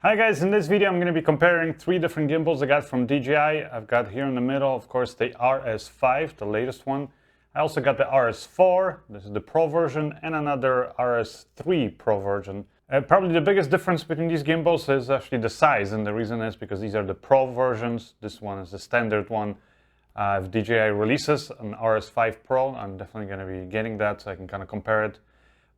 Hi guys, in this video I'm going to be comparing three different gimbals I got from DJI. I've got here in the middle, of course, the RS5, the latest one. I also got the RS4, this is the Pro version, and another RS3 Pro version. Probably the biggest difference between these gimbals is actually the size, and the reason is because these are the Pro versions. This one is the standard one. If DJI releases an RS5 Pro, I'm definitely going to be getting that so I can kind of compare it.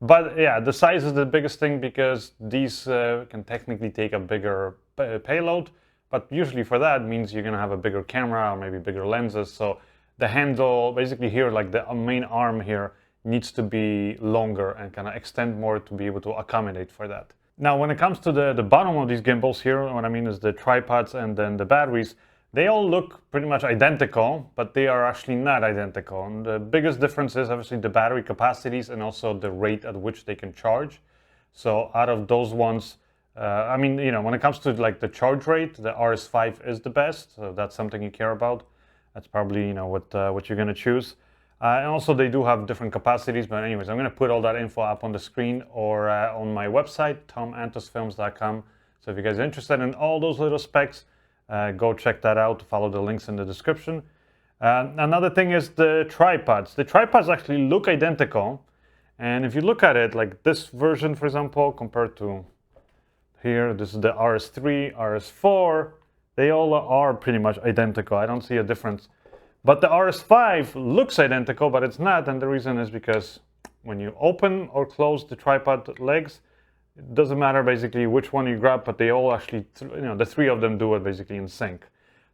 But yeah, the size is the biggest thing because these can technically take a bigger payload, but usually for that means you're going to have a bigger camera or maybe bigger lenses. So the handle, basically here, like the main arm here, needs to be longer and kind of extend more to be able to accommodate for that. Now, when it comes to the bottom of these gimbals here, what I mean is the tripods and then the batteries, they all look pretty much identical, but they are actually not identical. And the biggest difference is obviously the battery capacities and also the rate at which they can charge. So out of those ones, I mean, you know, when it comes to like the charge rate, the RS5 is the best. So that's something you care about. That's probably, you know, what you're going to choose. And also they do have different capacities. But anyways, I'm going to put all that info up on the screen or on my website, tomantosfilms.com. So if you guys are interested in all those little specs, go check that out. Follow the links in the description. Another thing is the tripods. The tripods actually look identical. And if you look at it, like this version, for example, compared to here, this is the RS3, RS4, they all are pretty much identical. I don't see a difference. But the RS5 looks identical, but it's not. And the reason is because when you open or close the tripod legs, it doesn't matter basically which one you grab, but they all actually, you know, the three of them do it basically in sync.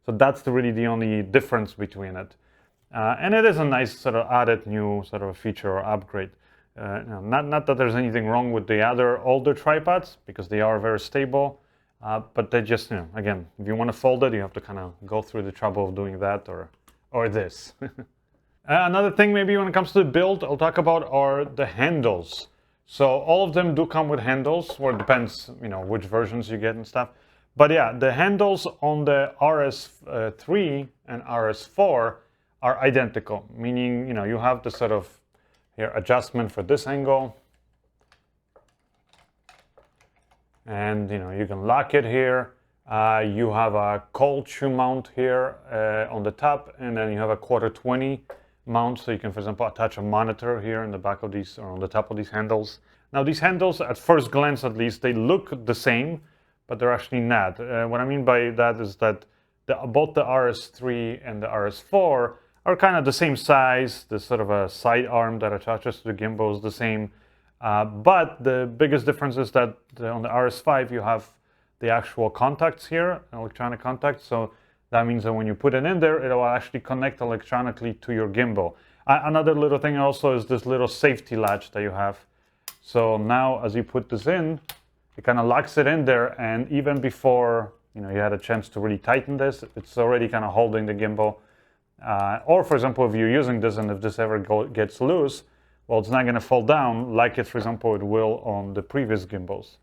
So that's really the only difference between it. And it is a nice sort of added new sort of feature or upgrade. You know, not that there's anything wrong with the other older tripods, because they are very stable. But they just, you know, again, if you want to fold it, you have to kind of go through the trouble of doing that or this. Another thing maybe when it comes to the build, I'll talk about are the handles. So all of them do come with handles, or it depends, you know, which versions you get and stuff. But yeah, the handles on the RS3 and RS4 are identical, meaning, you know, you have the sort of here adjustment for this angle. And, you know, you can lock it here. You have a cold shoe mount here on the top, and then you have a 1/4-20 mount, so you can, for example, attach a monitor here in the back of these or on the top of these handles. Now these handles, at first glance at least, they look the same, but they're actually not. What I mean by that is that both the RS3 and the RS4 are kind of the same size. There's sort of a side arm that attaches to the gimbal is the same. But the biggest difference is that on the RS5 you have the actual contacts here, electronic contacts. So that means that when you put it in there, it will actually connect electronically to your gimbal. Another little thing also is this little safety latch that you have. So now as you put this in, it kind of locks it in there, and even before, you know, you had a chance to really tighten this, it's already kind of holding the gimbal. Or for example, if you're using this and if this ever gets loose, well, it's not going to fall down like it, for example, it will on the previous gimbals.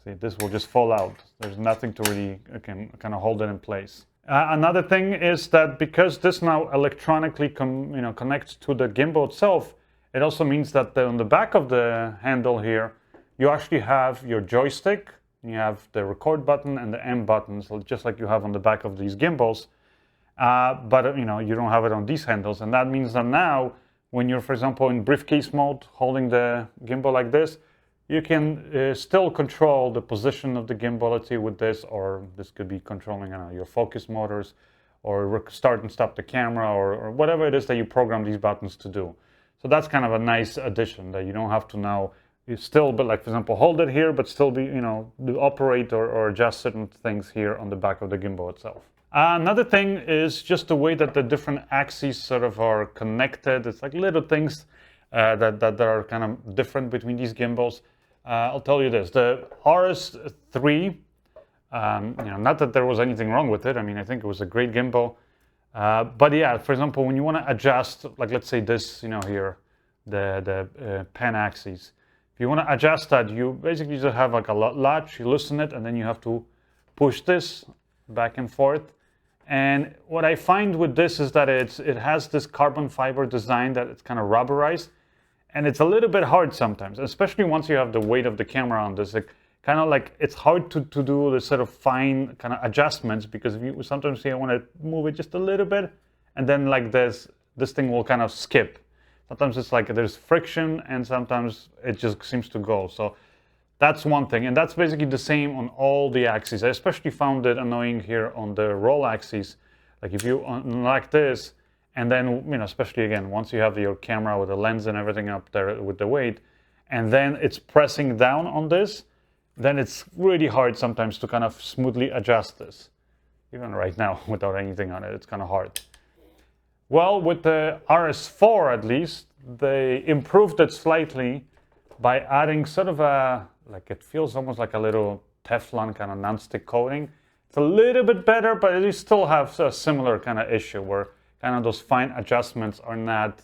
See, this will just fall out. There's nothing to really kind of hold it in place. Another thing is that because this now electronically connects to the gimbal itself, it also means that on the back of the handle here, you actually have your joystick, you have the record button and the M button, so just like you have on the back of these gimbals. But you know, you don't have it on these handles, and that means that now when you're, for example, in briefcase mode holding the gimbal like this, you can still control the position of the gimbal, let's say, with this, or this could be controlling, I don't know, your focus motors, or start and stop the camera, or whatever it is that you program these buttons to do. So that's kind of a nice addition, that you don't have to now, you still, but like, for example, hold it here, but still be, you know, operate or adjust certain things here on the back of the gimbal itself. Another thing is just the way that the different axes sort of are connected. It's like little things that are kind of different between these gimbals. I'll tell you this, the RS3, you know, not that there was anything wrong with it. I mean, I think it was a great gimbal. But yeah, for example, when you want to adjust, like let's say this, you know, here, the pen axis. If you want to adjust that, you basically just have like a latch, you loosen it, and then you have to push this back and forth. And what I find with this is that it has this carbon fiber design that it's kind of rubberized. And it's a little bit hard sometimes, especially once you have the weight of the camera on this. It kind of like it's hard to do the sort of fine kind of adjustments, because if you sometimes say I want to move it just a little bit, and then like this thing will kind of skip. Sometimes it's like there's friction, and sometimes it just seems to go. So that's one thing, and that's basically the same on all the axes. I especially found it annoying here on the roll axis. Like if you unlock this, and then, you know, especially again, once you have your camera with the lens and everything up there with the weight, and then it's pressing down on this, then it's really hard sometimes to kind of smoothly adjust this. Even right now, without anything on it, it's kind of hard. Well, with the RS4 at least, they improved it slightly by adding sort of a, like it feels almost like a little Teflon kind of non-stick coating. It's a little bit better, but you still have a similar kind of issue where kind of those fine adjustments are not,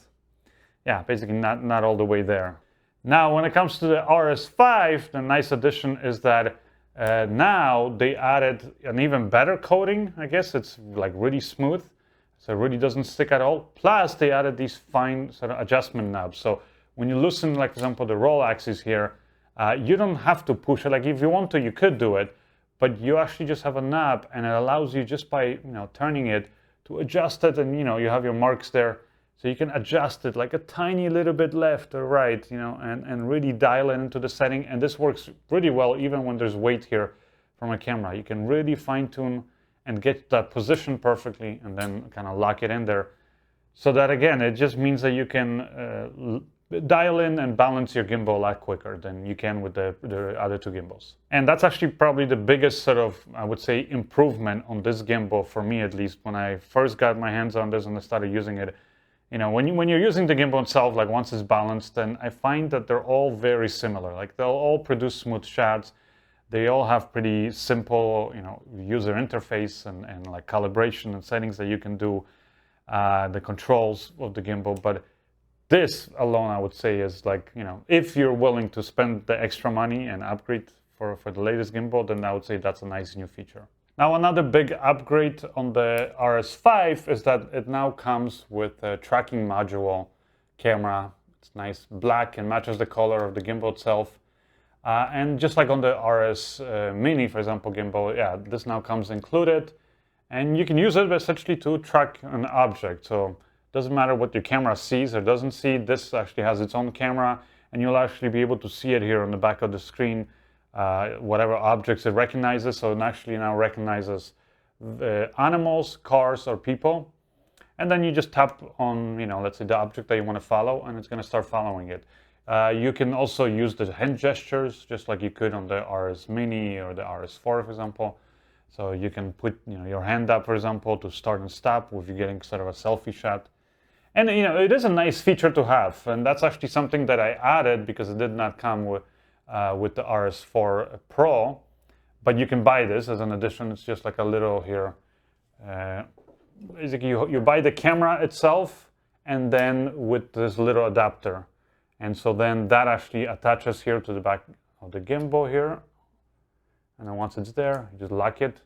yeah, basically not all the way there. Now, when it comes to the RS5, the nice addition is that now they added an even better coating. I guess it's like really smooth, so it really doesn't stick at all. Plus, they added these fine sort of adjustment knobs. So when you loosen, like for example, the roll axis here, you don't have to push it. Like if you want to, you could do it, but you actually just have a knob, and it allows you just by, you know, turning it to adjust it, and you know, you have your marks there. So you can adjust it like a tiny little bit left or right, you know, and really dial it into the setting. And this works really well even when there's weight here from a camera. You can really fine tune and get that position perfectly, and then kind of lock it in there. So that again, it just means that you can dial in and balance your gimbal a lot quicker than you can with the other two gimbals. And that's actually probably the biggest sort of, I would say, improvement on this gimbal, for me at least, when I first got my hands on this and I started using it. You know, when you're using the gimbal itself, like once it's balanced, then I find that they're all very similar. Like they'll all produce smooth shots. They all have pretty simple, you know, user interface and like calibration and settings that you can do, the controls of the gimbal. But this alone, I would say, is like, you know, if you're willing to spend the extra money and upgrade for the latest gimbal, then I would say that's a nice new feature. Now, another big upgrade on the RS5 is that it now comes with a tracking module camera. It's nice black and matches the color of the gimbal itself. And just like on the RS Mini, for example, gimbal, yeah, this now comes included. And you can use it essentially to track an object. So it doesn't matter what your camera sees or doesn't see, this actually has its own camera, and you'll actually be able to see it here on the back of the screen. Whatever objects it recognizes, so it actually now recognizes animals, cars, or people. And then you just tap on, you know, let's say the object that you want to follow, and it's going to start following it. You can also use the hand gestures, just like you could on the RS Mini or the RS4, for example. So you can put, you know, your hand up, for example, to start and stop if you're getting sort of a selfie shot. And, you know, it is a nice feature to have, and that's actually something that I added because it did not come with the RS4 Pro, but you can buy this as an addition. It's just like a little here. Basically, you buy the camera itself, and then with this little adapter. And so then that actually attaches here to the back of the gimbal here. And then once it's there, you just lock it.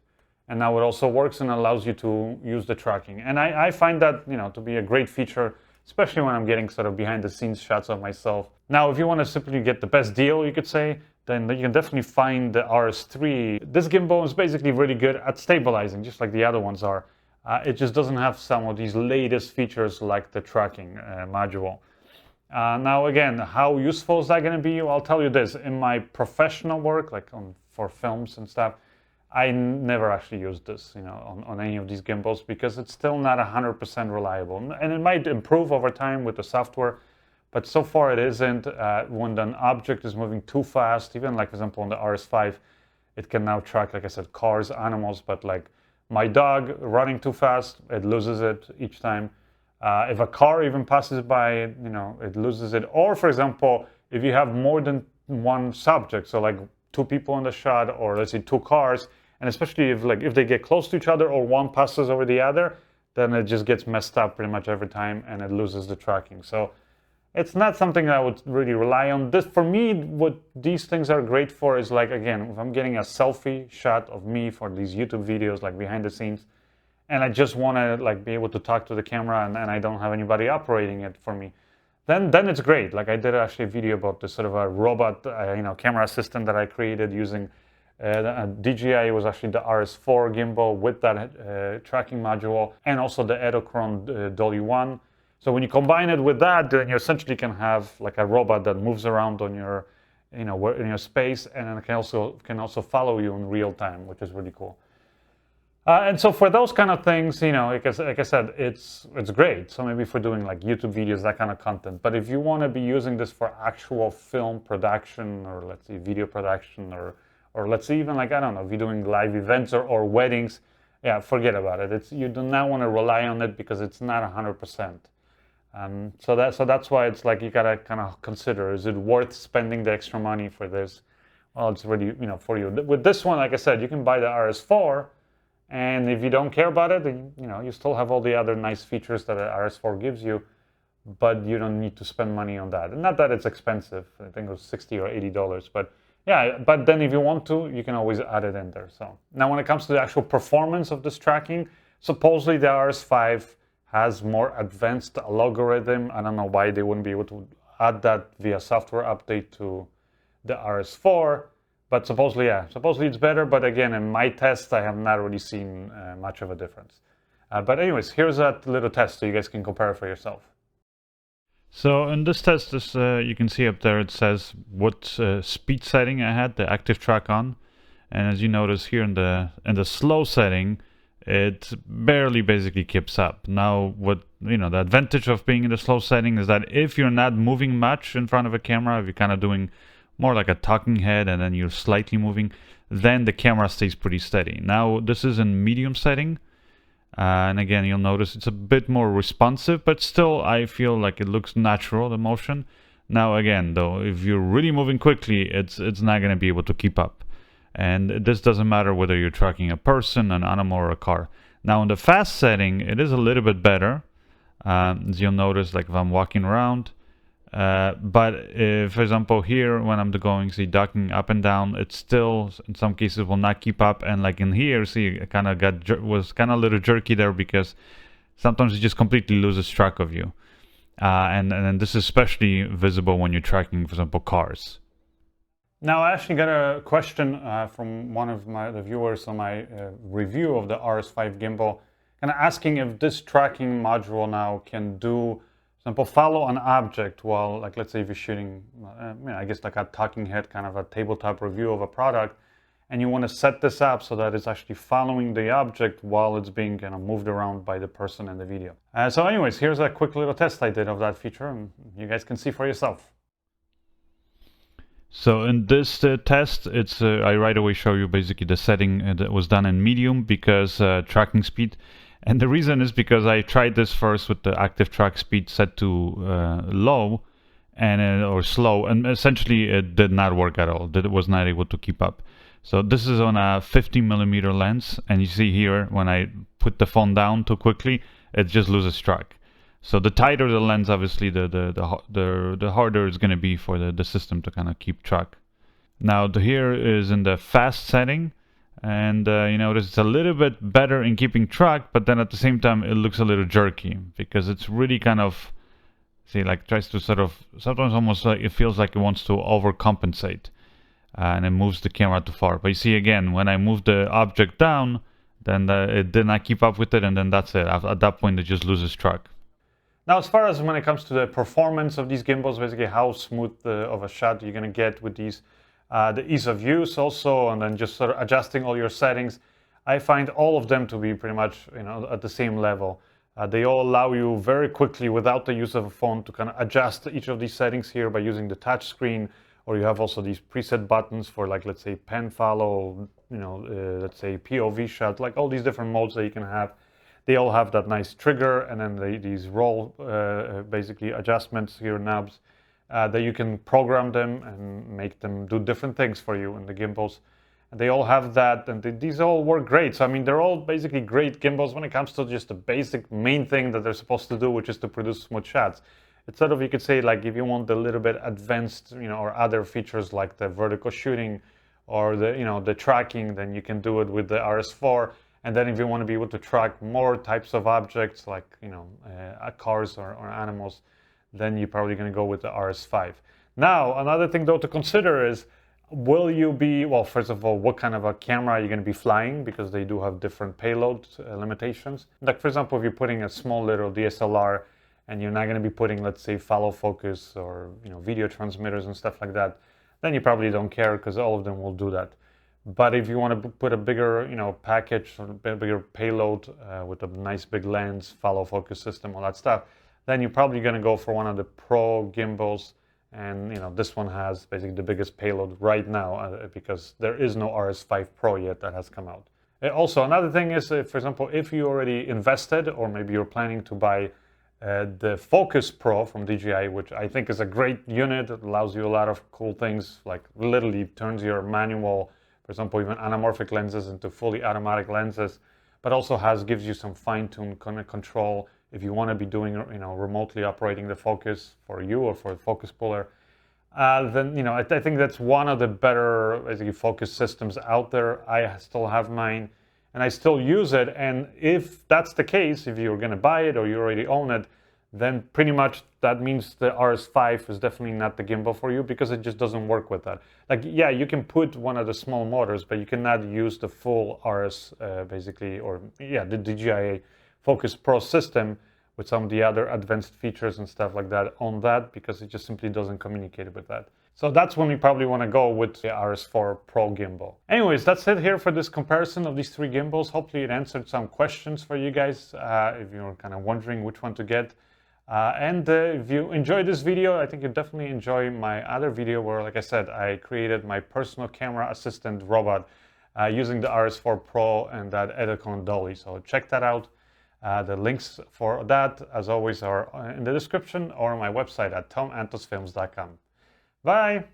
And now it also works and allows you to use the tracking. And I find that, you know, to be a great feature, especially when I'm getting sort of behind the scenes shots of myself. Now, if you want to simply get the best deal, you could say, then you can definitely find the RS3. This gimbal is basically really good at stabilizing, just like the other ones are. It just doesn't have some of these latest features like the tracking module. Now, again, how useful is that going to be? Well, I'll tell you this. In my professional work, like for films and stuff, I never actually used this, you know, on any of these gimbals, because it's still not 100% reliable. And it might improve over time with the software, but so far it isn't. When an object is moving too fast, even like, for example, on the RS5, it can now track, like I said, cars, animals, but like my dog running too fast, it loses it each time. If a car even passes by, you know, it loses it. Or, for example, if you have more than one subject, so like two people in the shot, or let's say two cars, and especially if they get close to each other or one passes over the other, then it just gets messed up pretty much every time and it loses the tracking. So it's not something I would really rely on. This, for me, what these things are great for is, like, again, if I'm getting a selfie shot of me for these YouTube videos, like behind the scenes, and I just want to like be able to talk to the camera, and I don't have anybody operating it for me, then it's great. Like I did actually a video about this sort of a robot, camera assistant that I created using DJI. Was actually the RS4 gimbal with that tracking module, and also the Edochron Dolly 1. So when you combine it with that, then you essentially can have like a robot that moves around on your, in your space, and then it can also follow you in real time, which is really cool. And so for those kind of things, like I said, it's great. So maybe for doing like YouTube videos, that kind of content. But if you want to be using this for actual film production, or let's say video production, or let's say even like, I don't know, if you're doing live events or weddings, yeah, forget about it. You do not want to rely on it because it's not 100%. So that's why it's like you gotta kind of consider, is it worth spending the extra money for this? Well, it's really, for you. With this one, like I said, you can buy the RS4, and if you don't care about it, then, you still have all the other nice features that the RS4 gives you, but you don't need to spend money on that. And not that it's expensive. I think it was $60 or $80, but yeah, but then if you want to, you can always add it in there. So now when it comes to the actual performance of this tracking, supposedly the RS5 has more advanced algorithm. I don't know why they wouldn't be able to add that via software update to the RS4, but supposedly it's better. But again, in my test, I have not really seen much of a difference. But anyways, here's that little test so you guys can compare it for yourself. So in this test, you can see up there, it says what speed setting I had the active track on. And as you notice here in the slow setting, it barely basically keeps up. Now, the advantage of being in the slow setting is that if you're not moving much in front of a camera, if you're kind of doing more like a talking head and then you're slightly moving, then the camera stays pretty steady. Now, this is in medium setting. And again, you'll notice it's a bit more responsive, but still I feel like it looks natural, the motion. Now again, though, if you're really moving quickly, it's not going to be able to keep up. And this doesn't matter whether you're tracking a person, an animal, or a car. Now in the fast setting, it is a little bit better. As you'll notice, like if I'm walking around, but if, for example, here when I'm docking up and down, it still in some cases will not keep up. And like in here, see, it kind of was kind of a little jerky there because sometimes it just completely loses track of you. And this is especially visible when you're tracking, for example, cars. Now I actually got a question from one of the viewers on my review of the RS5 gimbal, kind of asking if this tracking module now can do, for example, follow an object while, like, let's say if you're shooting, I guess like a talking head, kind of a tabletop review of a product, and you want to set this up so that it's actually following the object while it's being kind of moved around by the person in the video. So anyways, here's a quick little test I did of that feature, and you guys can see for yourself. So in this test, it's I right away show you basically the setting that was done in medium because tracking speed. And the reason is because I tried this first with the active track speed set to low or slow, and essentially it did not work at all. It was not able to keep up. So this is on a 50mm lens, and you see here when I put the phone down too quickly, it just loses track. So the tighter the lens, obviously, the harder it's going to be for the system to kind of keep track. Now here is in the fast setting, and you notice it's a little bit better in keeping track, but then at the same time it looks a little jerky because it's really kind of, see, like tries to sort of, sometimes almost like it feels like it wants to overcompensate, and it moves the camera too far. But you see again, when I move the object down, then it did not keep up with it, and then that's it. At that point it just loses track. Now, as far as when it comes to the performance of these gimbals, basically how smooth of a shot you're going to get with these, the ease of use also, and then just sort of adjusting all your settings, I find all of them to be pretty much, at the same level. They all allow you very quickly, without the use of a phone, to kind of adjust each of these settings here by using the touch screen, or you have also these preset buttons for, like, let's say pen follow, let's say POV shot, like all these different modes that you can have. They all have that nice trigger, and then these roll basically adjustments here, knobs, that you can program them and make them do different things for you in the gimbals. And they all have that, and these all work great. So I mean, they're all basically great gimbals when it comes to just the basic main thing that they're supposed to do, which is to produce smooth shots. It's sort of, you could say, like if you want a little bit advanced, or other features like the vertical shooting or the tracking, then you can do it with the RS4. And then if you want to be able to track more types of objects like, cars or animals, then you're probably going to go with the RS5. Now, another thing though to consider is, will you be, well, first of all, what kind of a camera are you going to be flying? Because they do have different payload limitations. Like, for example, if you're putting a small little DSLR and you're not going to be putting, let's say, follow focus or, video transmitters and stuff like that, then you probably don't care because all of them will do that. But if you want to put a bigger, package or a bigger payload with a nice big lens, follow focus system, all that stuff, then you're probably going to go for one of the Pro gimbals. And this one has basically the biggest payload right now because there is no RS5 Pro yet that has come out. Also, another thing is, for example, if you already invested or maybe you're planning to buy the Focus Pro from DJI, which I think is a great unit. It allows you a lot of cool things, like literally turns your manual, for example, even anamorphic lenses into fully automatic lenses, but also gives you some fine-tuned kind of control if you want to be doing, remotely operating the focus for you or for the focus puller. Then, I think that's one of the better basically focus systems out there. I still have mine and I still use it. And if that's the case, if you're going to buy it or you already own it, then pretty much that means the RS5 is definitely not the gimbal for you because it just doesn't work with that. Like, yeah, you can put one of the small motors, but you cannot use the full RS basically, or yeah, the DJI Focus Pro system with some of the other advanced features and stuff like that on that, because it just simply doesn't communicate with that. So that's when you probably want to go with the RS4 Pro Gimbal. Anyways, that's it here for this comparison of these three gimbals. Hopefully it answered some questions for you guys if you're kind of wondering which one to get. And if you enjoyed this video, I think you'll definitely enjoy my other video where, like I said, I created my personal camera assistant robot using the RS4 Pro and that Edicon dolly. So check that out. The links for that, as always, are in the description or on my website at tomantosfilms.com. Bye!